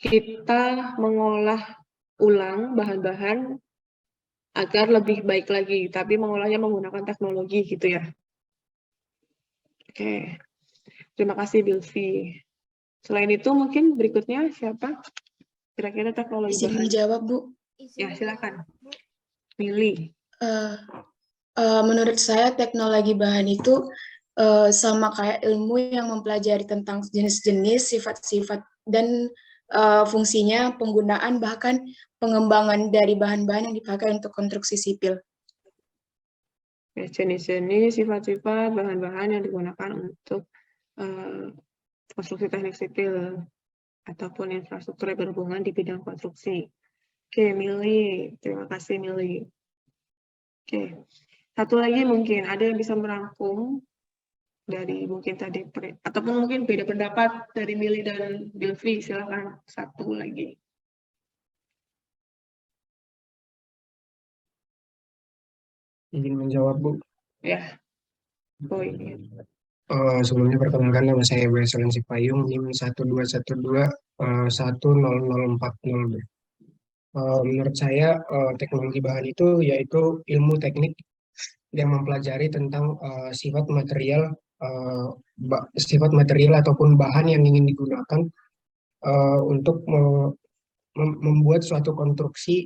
kita mengolah ulang bahan-bahan agar lebih baik lagi, tapi mengolahnya menggunakan teknologi gitu ya. Oke, terima kasih Bilvi. Selain itu mungkin berikutnya siapa? Kira-kira teknologi Izin bahan. menjawab, Bu. Ya, silakan. Milih. Menurut saya teknologi bahan itu sama kayak ilmu yang mempelajari tentang jenis-jenis, sifat-sifat, dan fungsinya, penggunaan, bahkan pengembangan dari bahan-bahan yang dipakai untuk konstruksi sipil. Ya, jenis-jenis, sifat-sifat, bahan-bahan yang digunakan untuk konstruksi teknik sipil ataupun infrastruktur yang berhubungan di bidang konstruksi. Oke, Mili. Terima kasih, Mili. Oke, satu lagi mungkin ada yang bisa merangkum dari mungkin tadi, ataupun mungkin beda pendapat dari Mili dan Bilvi. Silakan satu lagi. Ingin menjawab, Bu. Ya, Boy. Sebelumnya perkenalkan, nama saya Wesley Sipayung, NIM 121210040. Menurut saya teknologi bahan itu yaitu ilmu teknik yang mempelajari tentang sifat material ataupun bahan yang ingin digunakan untuk membuat suatu konstruksi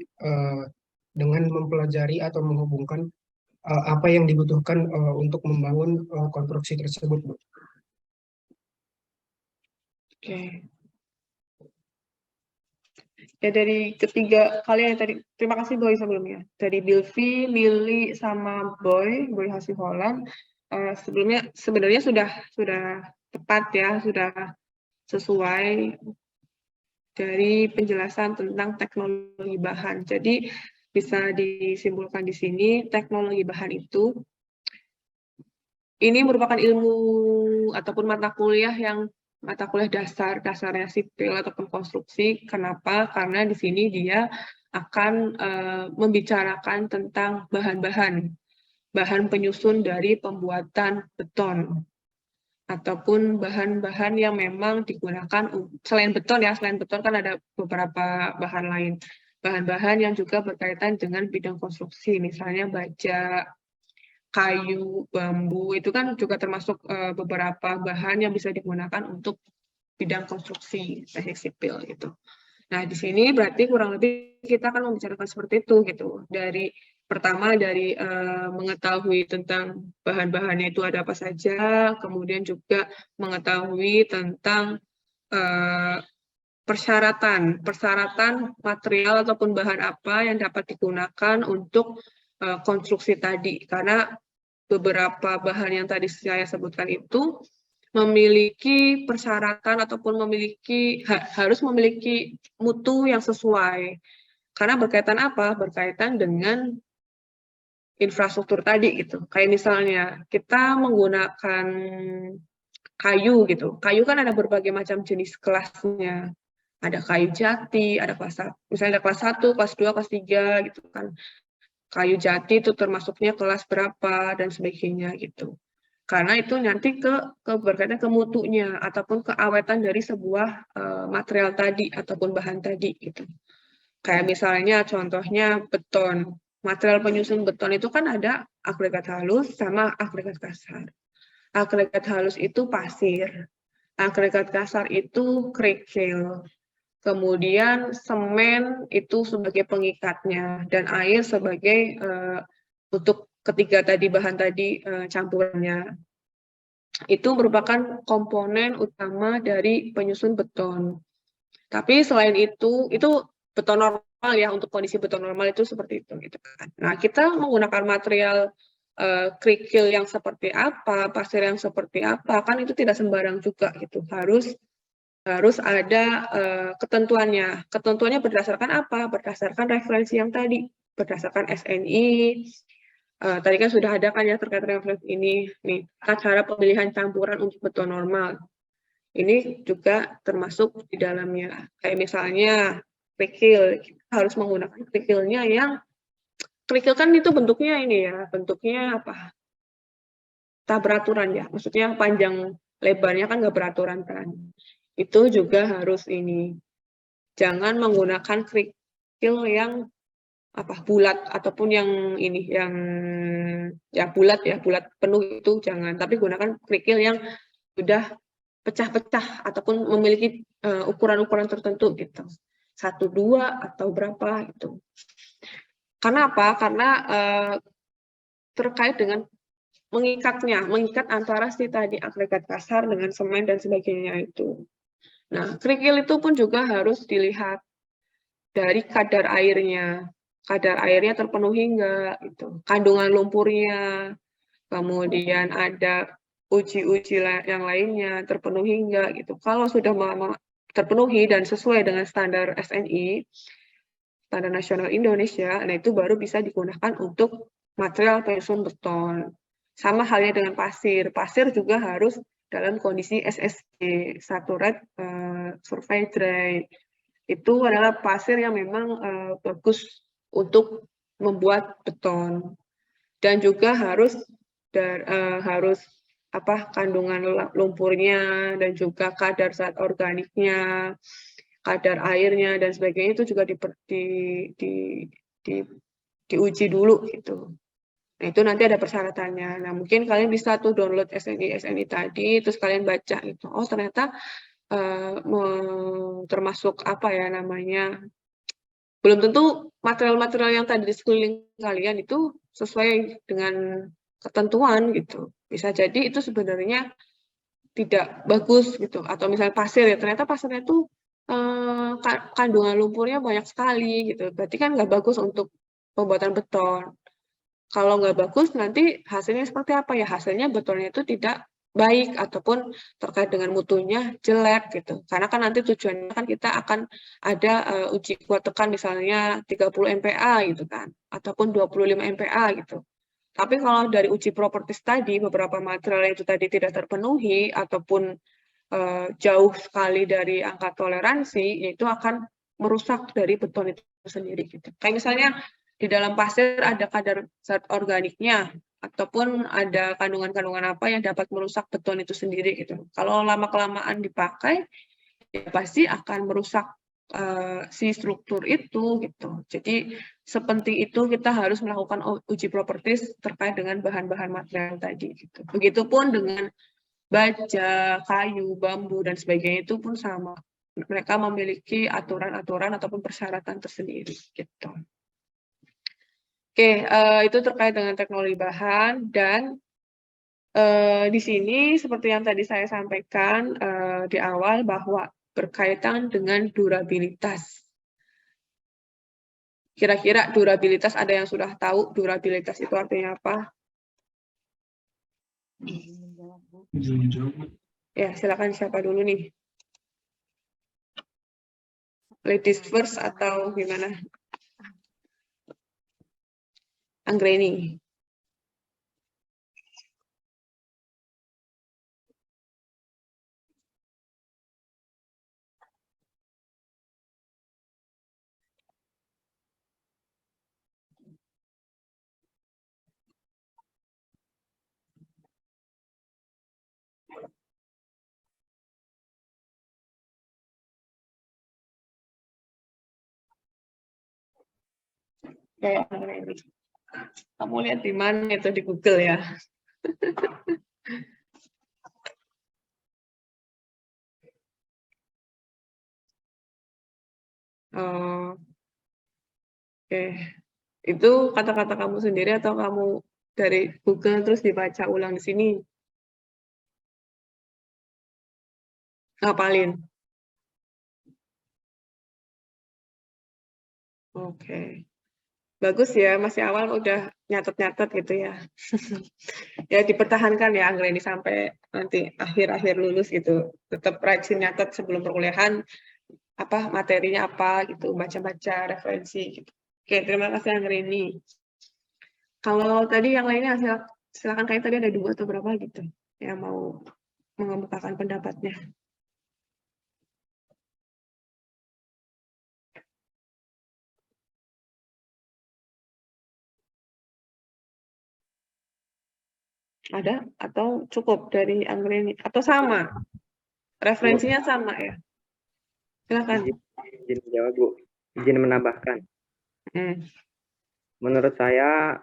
dengan mempelajari atau menghubungkan apa yang dibutuhkan untuk membangun konstruksi tersebut, Bu. Oke. Ya, dari ketiga kalian yang tadi, terima kasih Boy sebelumnya. Dari Bilvi, Mili, sama Boy Hasiholan, sebelumnya sebenarnya sudah tepat ya, sudah sesuai dari penjelasan tentang teknologi bahan. Jadi bisa disimpulkan di sini, teknologi bahan itu ini merupakan ilmu ataupun mata kuliah dasarnya sipil ataupun konstruksi. Kenapa? Karena di sini dia akan membicarakan tentang bahan penyusun dari pembuatan beton ataupun bahan-bahan yang memang digunakan selain beton kan ada beberapa bahan lain. Bahan-bahan yang juga berkaitan dengan bidang konstruksi, misalnya baja, kayu, bambu, itu kan juga termasuk beberapa bahan yang bisa digunakan untuk bidang konstruksi teknik sipil gitu. Nah, di sini berarti kurang lebih kita akan membicarakan seperti itu gitu. Pertama dari mengetahui tentang bahan-bahannya itu ada apa saja, kemudian juga mengetahui tentang persyaratan material ataupun bahan apa yang dapat digunakan untuk konstruksi tadi. Karena beberapa bahan yang tadi saya sebutkan itu memiliki persyaratan ataupun harus memiliki mutu yang sesuai. Karena berkaitan apa? Berkaitan dengan infrastruktur tadi gitu. Kayak misalnya kita menggunakan kayu gitu. Kayu kan ada berbagai macam jenis kelasnya. Ada kayu jati, ada misalnya ada kelas 1, kelas 2, kelas 3 gitu kan. Kayu jati itu termasuknya kelas berapa dan sebagainya gitu. Karena itu nanti berkaitan ke mutunya ataupun keawetan dari sebuah material tadi ataupun bahan tadi gitu. Kayak misalnya contohnya beton. Material penyusun beton itu kan ada agregat halus sama agregat kasar. Agregat halus itu pasir. Agregat kasar itu kerikil. Kemudian semen itu sebagai pengikatnya dan air sebagai untuk ketiga tadi bahan tadi campurannya. Itu merupakan komponen utama dari penyusun beton. Tapi selain itu beton normal ya, untuk kondisi beton normal itu seperti itu gitu kan. Nah, kita menggunakan material kerikil yang seperti apa, pasir yang seperti apa, kan itu tidak sembarang juga gitu. Harus ada ketentuannya. Ketentuannya berdasarkan apa? Berdasarkan referensi yang tadi, berdasarkan SNI. Tadi kan sudah ada kan ya terkait referensi ini. Nih, cara pemilihan campuran untuk beton normal. Ini juga termasuk di dalamnya. Kayak misalnya kerikil, kita harus menggunakan kerikilnya yang kerikil kan itu bentuknya ini ya, bentuknya apa? Tak beraturan ya. Maksudnya panjang lebarnya kan nggak beraturan kan. Itu juga harus ini jangan menggunakan kerikil yang bulat ataupun yang ini yang bulat penuh itu jangan, tapi gunakan kerikil yang sudah pecah-pecah ataupun memiliki ukuran-ukuran tertentu gitu. 1, 2 atau berapa gitu. Karena apa? Karena terkait dengan mengikat antara si tadi agregat kasar dengan semen dan sebagainya itu. Nah, kerikil itu pun juga harus dilihat dari kadar airnya terpenuhi enggak gitu, kandungan lumpurnya, kemudian ada uji-uji yang lainnya terpenuhi enggak gitu. Kalau sudah terpenuhi dan sesuai dengan standar SNI, Standar Nasional Indonesia, nah itu baru bisa digunakan untuk material penyusun beton. Sama halnya dengan pasir. Pasir juga harus dalam kondisi SSD, Saturate Surface Dry. Itu adalah pasir yang memang bagus untuk membuat beton. Dan juga harus kandungan lumpurnya dan juga kadar zat organiknya, kadar airnya dan sebagainya itu juga diuji dulu gitu. Nah, itu nanti ada persyaratannya. Nah, mungkin kalian bisa tuh download SNI tadi, terus kalian baca gitu. Oh, ternyata termasuk belum tentu material-material yang tadi di sekeliling kalian itu sesuai dengan ketentuan gitu. Bisa jadi itu sebenarnya tidak bagus gitu. Atau misalnya pasir ya, ternyata pasirnya itu kandungan lumpurnya banyak sekali gitu. Berarti kan nggak bagus untuk pembuatan beton. Kalau nggak bagus, nanti hasilnya seperti apa ya? Hasilnya betonnya itu tidak baik ataupun terkait dengan mutunya jelek gitu. Karena kan nanti tujuannya kan kita akan ada uji kuat tekan misalnya 30 MPa gitu kan, ataupun 25 MPa gitu. Tapi kalau dari uji properties tadi, beberapa material itu tadi tidak terpenuhi ataupun jauh sekali dari angka toleransi, itu akan merusak dari beton itu sendiri gitu. Kayak misalnya di dalam pasir ada kadar zat organiknya ataupun ada kandungan-kandungan apa yang dapat merusak beton itu sendiri gitu. Kalau lama-kelamaan dipakai, ya pasti akan merusak si struktur itu gitu. Jadi sepenting itu kita harus melakukan uji properties terkait dengan bahan-bahan material tadi gitu. Begitupun dengan baja, kayu, bambu dan sebagainya itu pun sama. Mereka memiliki aturan-aturan ataupun persyaratan tersendiri gitu. Oke, itu terkait dengan teknologi bahan dan di sini seperti yang tadi saya sampaikan di awal bahwa berkaitan dengan durabilitas. Kira-kira durabilitas ada yang sudah tahu durabilitas itu artinya apa? Ya, silakan siapa dulu nih? Ladies first atau gimana? Anggreni. Kayak Anggreni. Kamu lihat di mana itu di Google ya? Oke. Itu kata-kata kamu sendiri atau kamu dari Google terus dibaca ulang di sini? Ngapalin? Oke. Bagus ya, masih awal udah nyatet-nyatet gitu ya. Ya dipertahankan ya Anggreni sampai nanti akhir-akhir lulus gitu. Tetap rajin nyatet sebelum perkuliahan materinya apa gitu, baca-baca referensi gitu. Oke, terima kasih Anggreni. Kalau tadi yang lainnya silakan, kayak tadi ada 2 atau berapa gitu yang mau mengemukakan pendapatnya. Ada atau cukup dari Anggreni atau sama? Referensinya sama ya? Silakan. Izin menjawab, Bu. Izin menambahkan. Menurut saya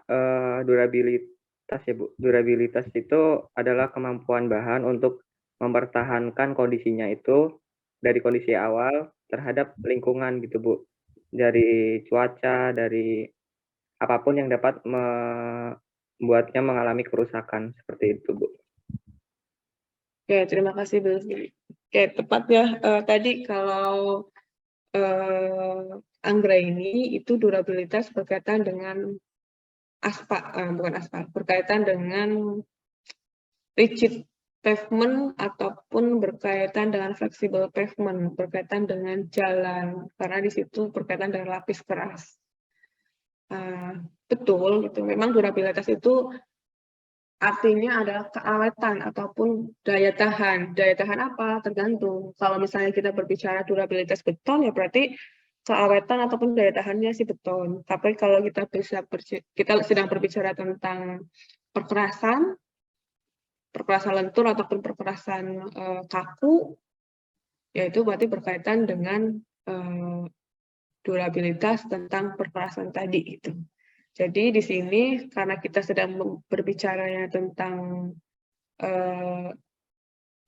durabilitas ya Bu. Durabilitas itu adalah kemampuan bahan untuk mempertahankan kondisinya itu dari kondisi awal terhadap lingkungan gitu Bu. Dari cuaca, dari apapun yang dapat membuatnya mengalami kerusakan seperti itu Bu. Oke, terima kasih Bu. Oke, tepat ya. Tadi kalau Anggraini itu durabilitas berkaitan dengan berkaitan dengan rigid pavement ataupun berkaitan dengan flexible pavement, berkaitan dengan jalan, karena di situ berkaitan dengan lapis keras. Betul, gitu. Memang durabilitas itu artinya adalah keawetan ataupun daya tahan. Daya tahan apa? Tergantung. Kalau misalnya kita berbicara durabilitas beton, ya berarti keawetan ataupun daya tahannya si beton. Tapi kalau kita sedang berbicara tentang perkerasan lentur ataupun perkerasan kaku, yaitu berarti berkaitan dengan durabilitas tentang perkerasan tadi itu. Jadi di sini karena kita sedang berbicara tentang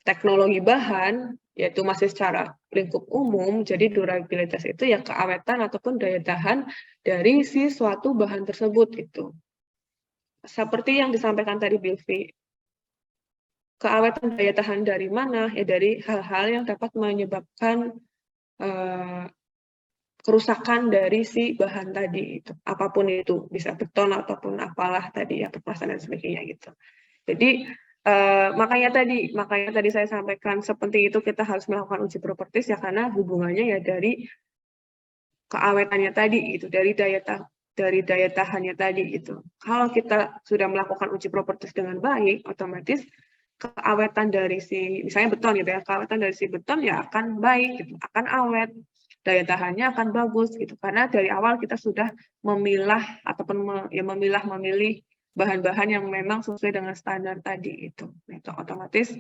teknologi bahan, yaitu masih secara lingkup umum, jadi durabilitas itu ya keawetan ataupun daya tahan dari si suatu bahan tersebut itu. Seperti yang disampaikan tadi Bilvi, keawetan daya tahan dari mana? Ya dari hal-hal yang dapat menyebabkan kerusakan dari si bahan tadi itu. Apapun itu, bisa beton ataupun apalah tadi ya, perkerasan dan sebagainya gitu. Jadi makanya tadi saya sampaikan sepenting itu kita harus melakukan uji properties ya, karena hubungannya ya dari keawetannya tadi gitu, dari daya tahannya tadi gitu. Kalau kita sudah melakukan uji properties dengan baik, otomatis keawetan dari si misalnya beton gitu ya, keawetan dari si beton ya akan baik gitu, akan awet, daya tahannya akan bagus gitu, karena dari awal kita sudah memilah ataupun memilih bahan-bahan yang memang sesuai dengan standar tadi itu. Itu otomatis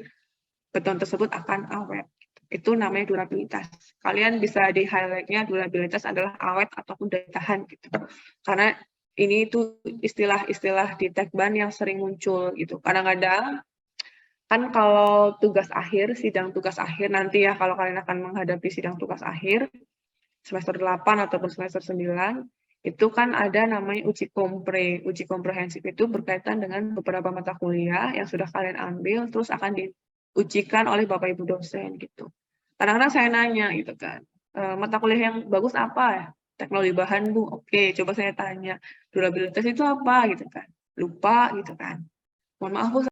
beton tersebut akan awet. Itu namanya durabilitas. Kalian bisa di highlight-nya durabilitas adalah awet ataupun daya tahan gitu. Karena ini itu istilah-istilah di Tekban yang sering muncul gitu. Kadang-kadang kan kalau sidang tugas akhir nanti ya, kalau kalian akan menghadapi sidang tugas akhir semester 8 ataupun semester 9, itu kan ada namanya uji kompre. Uji komprehensif itu berkaitan dengan beberapa mata kuliah yang sudah kalian ambil, terus akan diujikan oleh Bapak Ibu dosen gitu. Kadang-kadang saya nanya gitu kan, mata kuliah yang bagus apa ya? Teknologi bahan Bu, oke, coba saya tanya, durabilitas itu apa gitu kan? Lupa gitu kan. Mohon maaf Bu,